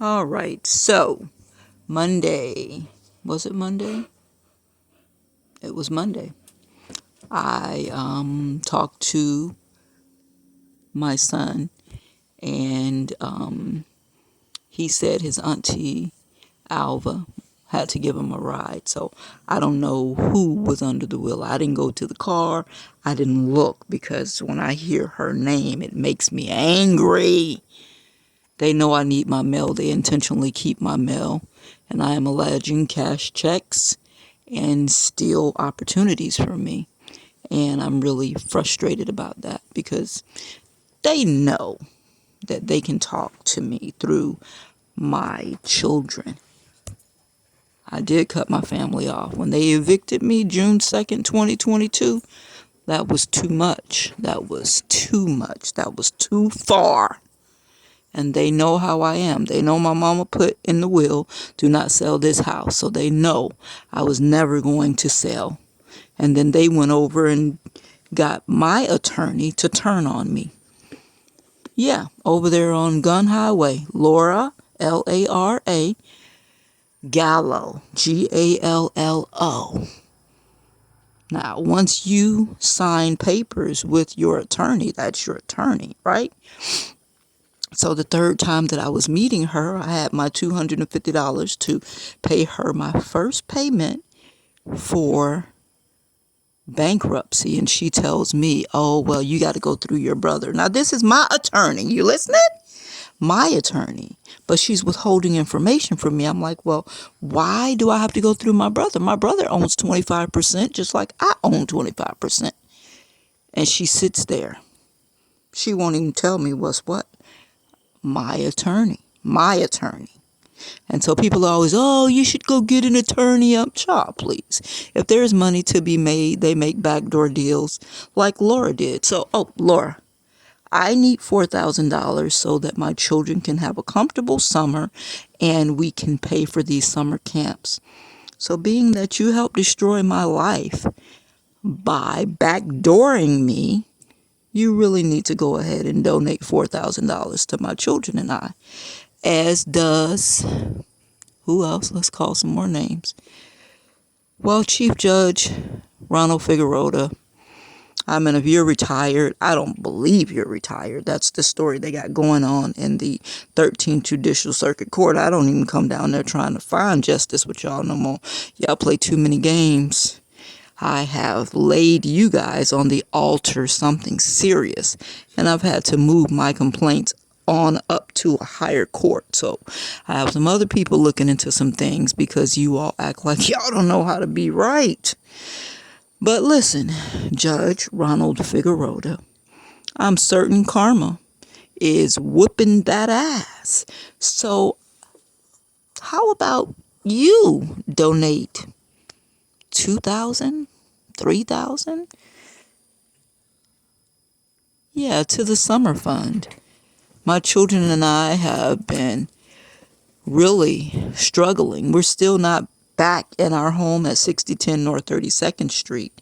All right, so Monday. Was it Monday? It was Monday. I talked to my son, and he said his auntie Alva had to give him a ride. So I don't know who was under the wheel. I didn't go to the car. I didn't look because when I hear her name, it makes me angry. They know I need my mail. They intentionally keep my mail. And I am alleging cash checks and steal opportunities from me. And I'm really frustrated about that because they know that they can talk to me through my children. I did cut my family off. When they evicted me June 2nd, 2022, that was too much. That was too much. That was too far. And they know how I am. They know my mama put in the will, do not sell this house. So they know I was never going to sell. And then they went over and got my attorney to turn on me. Yeah, over there on Gun Highway, Lara, Lara Gallo, Gallo. Now, once you sign papers with your attorney, that's your attorney, right? So the third time that I was meeting her, I had my $250 to pay her my first payment for bankruptcy. And she tells me, oh, well, you got to go through your brother. Now, this is my attorney. You listening? My attorney. But she's withholding information from me. I'm like, well, why do I have to go through my brother? My brother owns 25%, just like I own 25%. And she sits there. She won't even tell me what's what. My attorney. And so people are always, oh, you should go get an attorney. Child, please. If there's money to be made, they make backdoor deals like Laura did. So, Laura, I need $4,000 so that my children can have a comfortable summer and we can pay for these summer camps. So being that you helped destroy my life by backdooring me, you really need to go ahead and donate $4,000 to my children and I. As does, who else? Let's call some more names. Well, Chief Judge Ronald Ficorrotta. I mean, if you're retired, I don't believe you're retired. That's the story they got going on in the 13th Judicial Circuit Court. I don't even come down there trying to find justice with y'all no more. Y'all play too many games. I have laid you guys on the altar something serious, and I've had to move my complaints on up to a higher court. So I have some other people looking into some things because you all act like y'all don't know how to be right. But listen, Judge Ronald Ficorrotta, I'm certain karma is whooping that ass. So how about you donate $2,000, $3,000? Yeah, to the summer fund. My children and I have been really struggling. We're still not back in our home at 6010 North 32nd Street.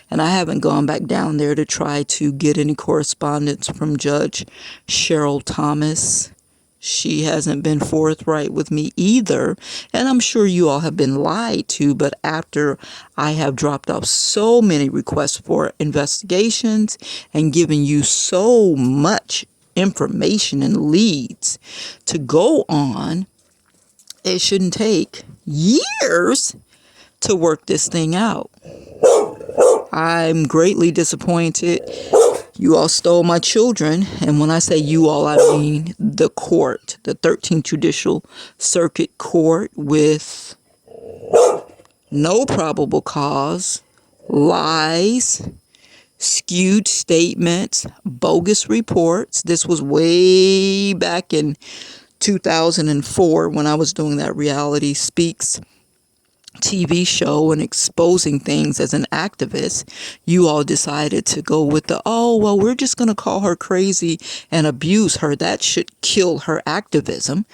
And I haven't gone back down there to try to get any correspondence from Judge Cheryl Thomas. She hasn't been forthright with me either. And I'm sure you all have been lied to. But after I have dropped off so many requests for investigations and given you so much information and leads to go on, it shouldn't take years to work this thing out. I'm greatly disappointed. You all stole my children. And when I say you all, I mean the court, the 13th Judicial Circuit Court, with no probable cause, lies, skewed statements, bogus reports. This was way back in 2004 when I was doing that Reality Speaks TV show and exposing things as an activist. You all decided to go with we're just going to call her crazy and abuse her. That should kill her activism.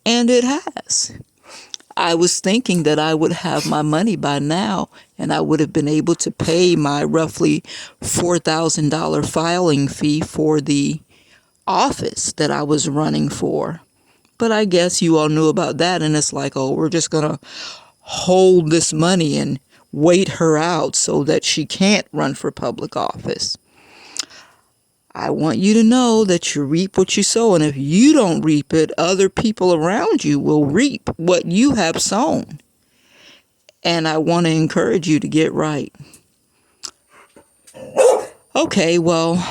And it has. I was thinking that I would have my money by now and I would have been able to pay my roughly $4,000 filing fee for the office that I was running for. But I guess you all knew about that, and it's like, oh, we're just going to hold this money and wait her out so that she can't run for public office. I want you to know that you reap what you sow, and if you don't reap it, other people around you will reap what you have sown. And I want to encourage you to get right. Okay, well,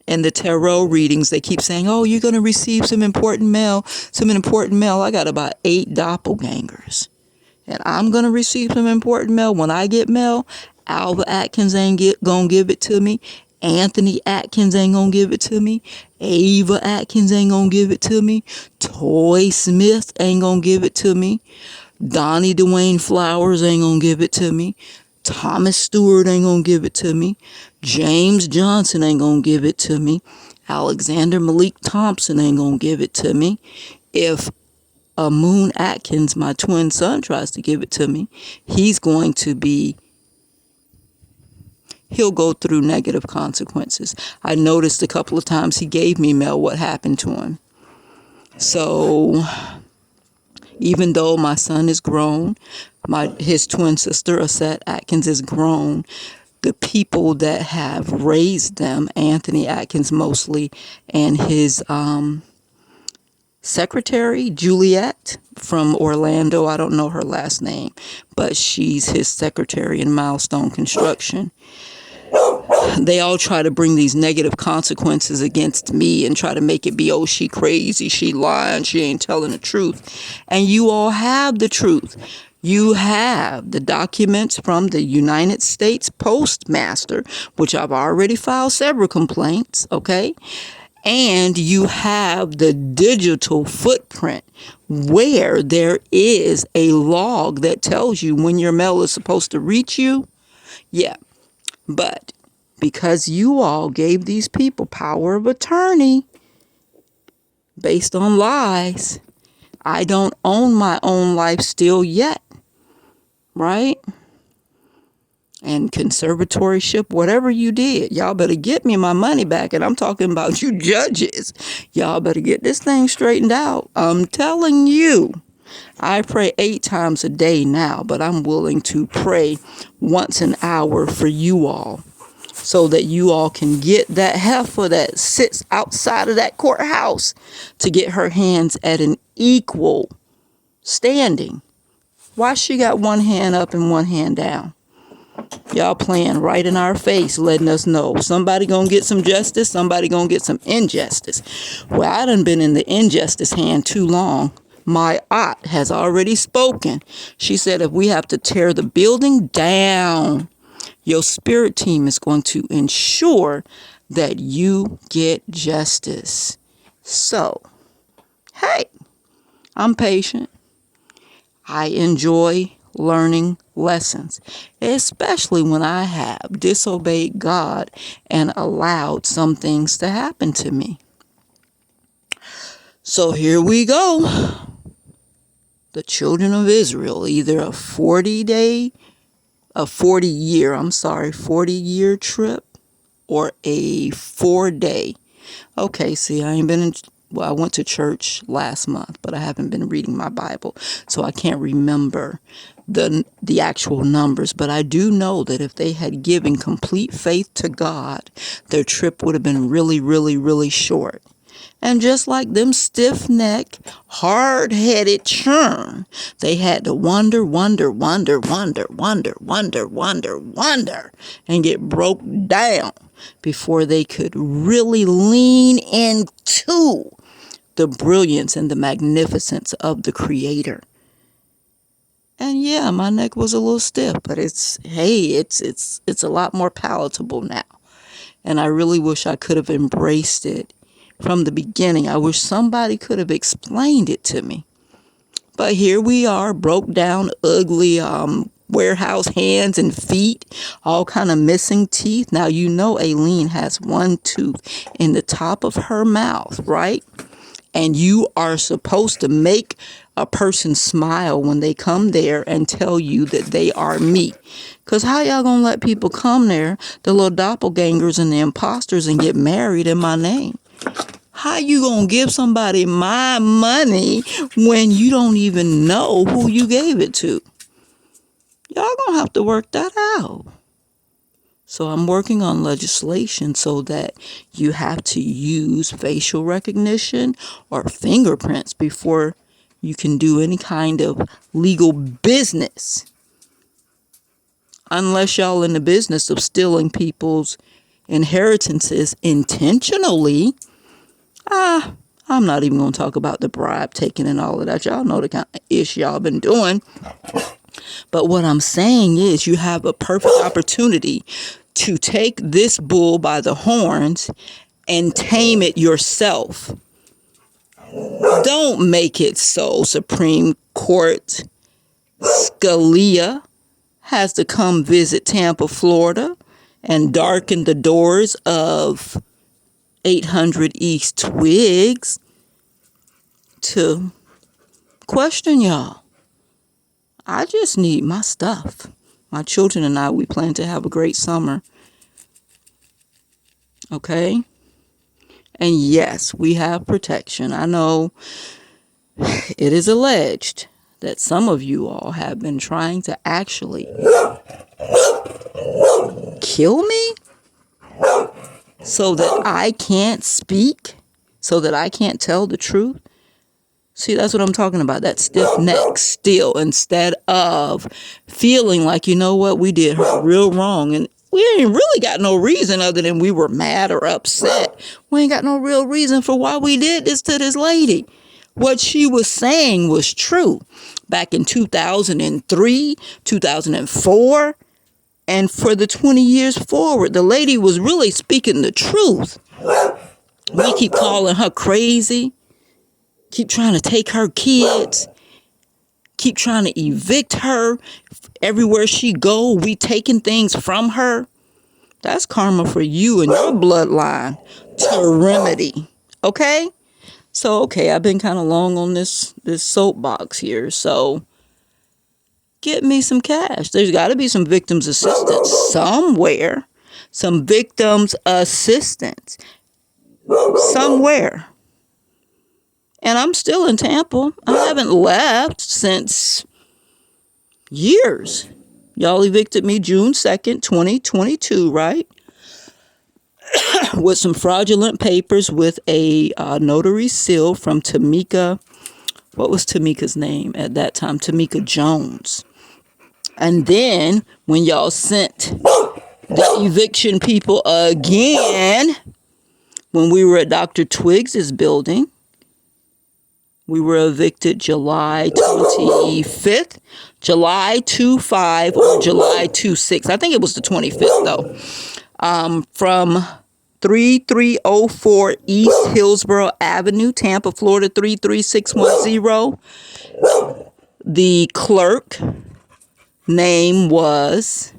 in the tarot readings, they keep saying, oh, you're going to receive some important mail. I got about 8 doppelgangers. And I'm going to receive some important mail. When I get mail, Alva Atkins ain't going to give it to me. Anthony Atkins ain't going to give it to me. Ava Atkins ain't going to give it to me. Toy Smith ain't going to give it to me. Donnie Dwayne Flowers ain't going to give it to me. Thomas Stewart ain't going to give it to me. James Johnson ain't going to give it to me. Alexander Malik Thompson ain't going to give it to me. If Moon Atkins, my twin son, tries to give it to me, he'll go through negative consequences. I noticed a couple of times he gave me mail, what happened to him. So even though my son is grown, his twin sister, Aset Atkins, is grown, the people that have raised them, Anthony Atkins mostly, and his secretary, Juliet, from Orlando, I don't know her last name, but she's his secretary in Milestone Construction. They all try to bring these negative consequences against me and try to make it be, oh, she crazy, she lying, she ain't telling the truth. And you all have the truth. You have the documents from the United States Postmaster, which I've already filed several complaints, okay? And you have the digital footprint where there is a log that tells you when your mail is supposed to reach you. Yeah, but because you all gave these people power of attorney based on lies, I don't own my own life still yet, right? And conservatorship, whatever you did, y'all better get me my money back. And I'm talking about you judges. Y'all better get this thing straightened out. I'm telling you. I pray 8 times a day now, but I'm willing to pray once an hour for you all so that you all can get that heifer that sits outside of that courthouse to get her hands at an equal standing. Why she got one hand up and one hand down? Y'all playing right in our face, letting us know somebody gonna get some justice, somebody gonna get some injustice. Well, I done been in the injustice hand too long. My aunt has already spoken. She said if we have to tear the building down, your spirit team is going to ensure that you get justice. So, hey, I'm patient. I enjoy learning lessons, especially when I have disobeyed God and allowed some things to happen to me. So here we go. The children of Israel, either a 40-year trip or a 4-day. Okay, see, I went to church last month, but I haven't been reading my Bible, so I can't remember the actual numbers. But I do know that if they had given complete faith to God, their trip would have been really, really, really short. And just like them stiff-necked, hard-headed churn, they had to wonder, and get broke down before they could really lean into the brilliance and the magnificence of the Creator. And yeah, my neck was a little stiff, but it's a lot more palatable now. And I really wish I could have embraced it from the beginning. I wish somebody could have explained it to me. But here we are, broke down, ugly warehouse hands and feet, all kind of missing teeth. Now, you know Aileen has one tooth in the top of her mouth, right? And you are supposed to make a person smile when they come there and tell you that they are me. Because how y'all gonna let people come there, the little doppelgangers and the imposters, and get married in my name? How you gonna give somebody my money when you don't even know who you gave it to? Y'all gonna have to work that out. So I'm working on legislation so that you have to use facial recognition or fingerprints before you can do any kind of legal business. Unless y'all in the business of stealing people's inheritances intentionally. I'm not even going to talk about the bribe taking and all of that. Y'all know the kind of ish y'all been doing. But what I'm saying is you have a perfect opportunity to take this bull by the horns and tame it yourself. Don't make it so Supreme Court Scalia has to come visit Tampa, Florida and darken the doors of 800 East Twigs to question y'all. I just need my stuff. My children and I, we plan to have a great summer. Okay? And yes, we have protection. I know it is alleged that some of you all have been trying to actually kill me so that I can't speak, so that I can't tell the truth. See, that's what I'm talking about, that stiff neck still, instead of feeling like, you know what, we did her real wrong. And we ain't really got no reason other than we were mad or upset. We ain't got no real reason for why we did this to this lady. What she was saying was true back in 2003, 2004, and for the 20 years forward. The lady was really speaking the truth. We keep calling her crazy. Keep trying to take her kids. Keep trying to evict her. Everywhere she go, we taking things from her. That's karma for you and your bloodline to remedy. Okay? So, okay, I've been kind of long on this soapbox here. So, get me some cash. There's got to be some victims assistance somewhere. Some victims assistance somewhere. And I'm still in Tampa. I haven't left since years. Y'all evicted me June 2nd, 2022, right? With some fraudulent papers with a notary seal from Tamika. What was Tamika's name at that time? Tamika Jones. And then when y'all sent the eviction people again, when we were at Dr. Twiggs's building, we were evicted July 25th, July 25 or July 26. I think it was the 25th though. From 3304 East Hillsborough Avenue, Tampa, Florida 33610. The clerk name was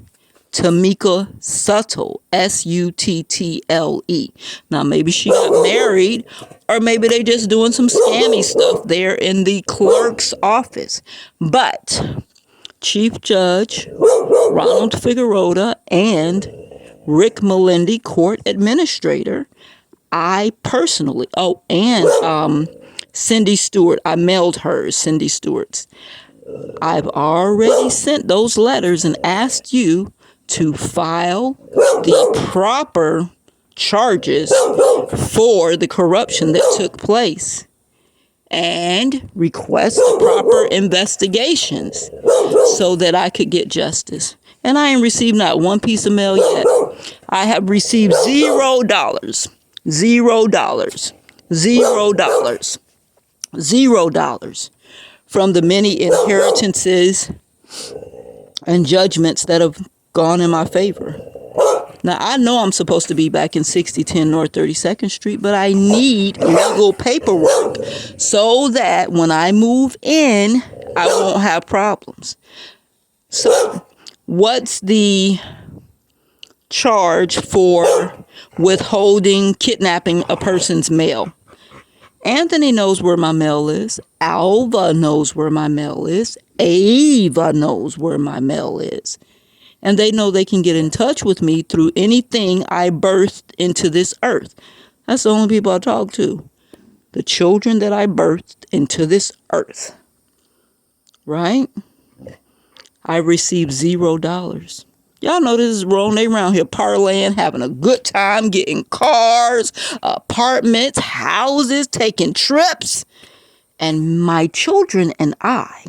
Tamika Suttle, Suttle. Now, maybe she got married, or maybe they just doing some scammy stuff there in the clerk's office. But Chief Judge Ronald Ficorrotta and Rick Melendi, court administrator, I personally, and Cindy Stewart, I mailed hers, Cindy Stewart's. I've already sent those letters and asked you to file the proper charges for the corruption that took place and request the proper investigations so that I could get justice. And I ain't received not one piece of mail yet. I have received $0, $0 from the many inheritances and judgments that have gone in my favor. Now, I know I'm supposed to be back in 6010 North 32nd Street, but I need legal paperwork so that when I move in, I won't have problems. So, what's the charge for withholding, kidnapping a person's mail? Anthony knows where my mail is. Alva knows where my mail is. Ava knows where my mail is. And they know they can get in touch with me through anything I birthed into this earth. That's the only people I talk to. the children that I birthed into this earth, right? I received $0. Y'all know this is wrong. They around here parlaying, having a good time, getting cars, apartments, houses, taking trips. And my children and I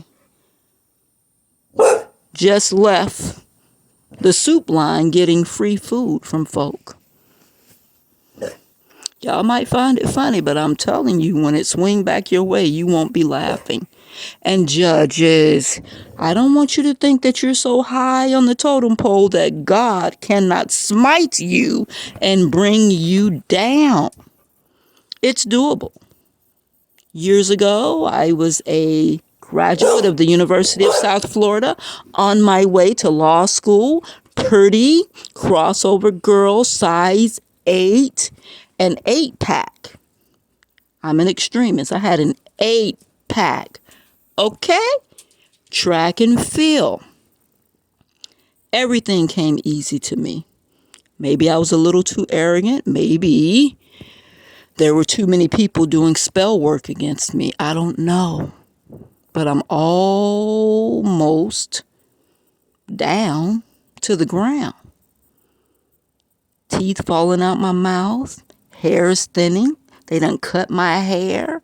just left the soup line getting free food from folk. Y'all might find it funny, but I'm telling you, when it swing back your way, you won't be laughing. And judges, I don't want you to think that you're so high on the totem pole that God cannot smite you and bring you down. It's doable. Years ago, I was a graduate of the University of South Florida on my way to law school. Pretty, crossover girl, size 8, an 8-pack. I'm an extremist. I had an 8-pack. Okay? Track and field. Everything came easy to me. Maybe I was a little too arrogant. Maybe there were too many people doing spell work against me. I don't know. But I'm almost down to the ground. Teeth falling out my mouth. Hair is thinning. They done cut my hair.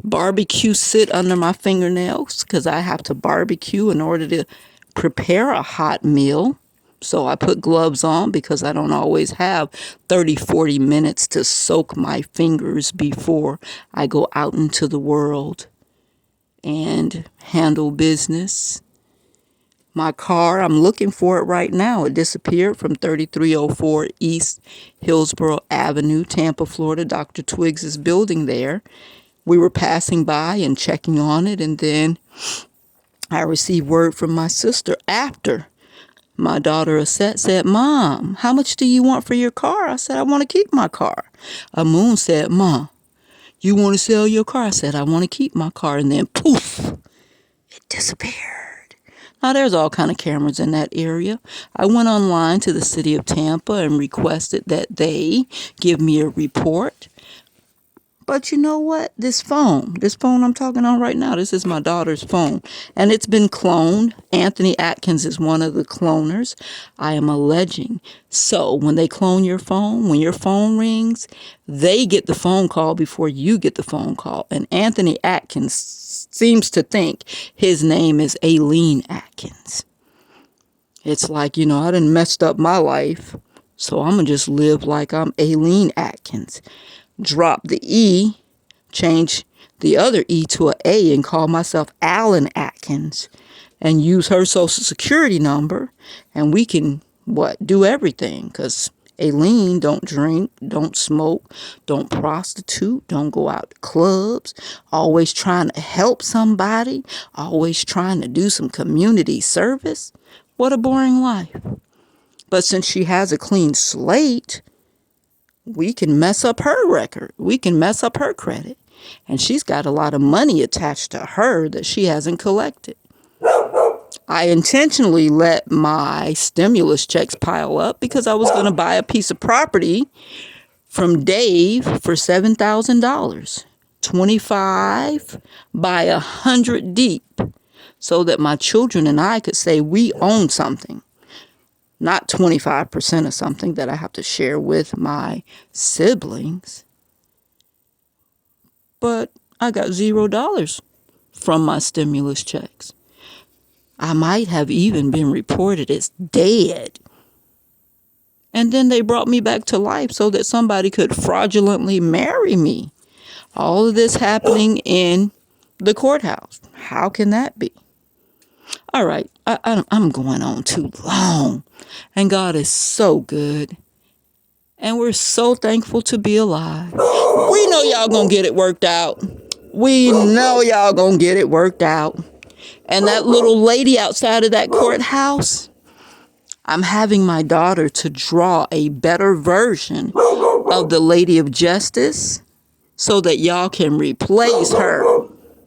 Barbecue sit under my fingernails because I have to barbecue in order to prepare a hot meal. So I put gloves on because I don't always have 30, 40 minutes to soak my fingers before I go out into the world and handle business. My car, I'm looking for it right now. It disappeared from 3304 East Hillsborough Avenue, Tampa, Florida. Dr. Twiggs' building there. We were passing by and checking on it, and then I received word from my sister after my daughter Aset said, "Mom, how much do you want for your car?" I said, "I want to keep my car." Moon said, "Mom, you want to sell your car?" I said, "I want to keep my car." And then poof, it disappeared. Now there's all kind of cameras in that area. I went online to the city of Tampa and requested that they give me a report. But you know what? This phone I'm talking on right now, this is my daughter's phone. And it's been cloned. Anthony Atkins is one of the cloners. I am alleging. So when they clone your phone, when your phone rings, they get the phone call before you get the phone call. And Anthony Atkins seems to think his name is Aileen Atkins. It's like, I done messed up my life. So I'm going to just live like I'm Aileen Atkins. Drop the E, change the other E to an A and call myself Alan Atkins and use her social security number, and we can, do everything, because Aileen don't drink, don't smoke, don't prostitute, don't go out to clubs, always trying to help somebody, always trying to do some community service. What a boring life. But since she has a clean slate, we can mess up her record. We can mess up her credit. And she's got a lot of money attached to her that she hasn't collected. I intentionally let my stimulus checks pile up because I was going to buy a piece of property from Dave for $7,000. 25 by 100 deep. So that my children and I could say we own something. Not 25% of something that I have to share with my siblings. But I got $0 from my stimulus checks. I might have even been reported as dead. And then they brought me back to life so that somebody could fraudulently marry me. All of this happening in the courthouse. How can that be? All right, I'm going on too long. And God is so good. And we're so thankful to be alive. We know y'all gonna get it worked out. We know y'all gonna get it worked out. And that little lady outside of that courthouse, I'm having my daughter to draw a better version of the Lady of Justice so that y'all can replace her.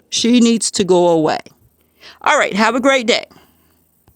She needs to go away. All right, have a great day.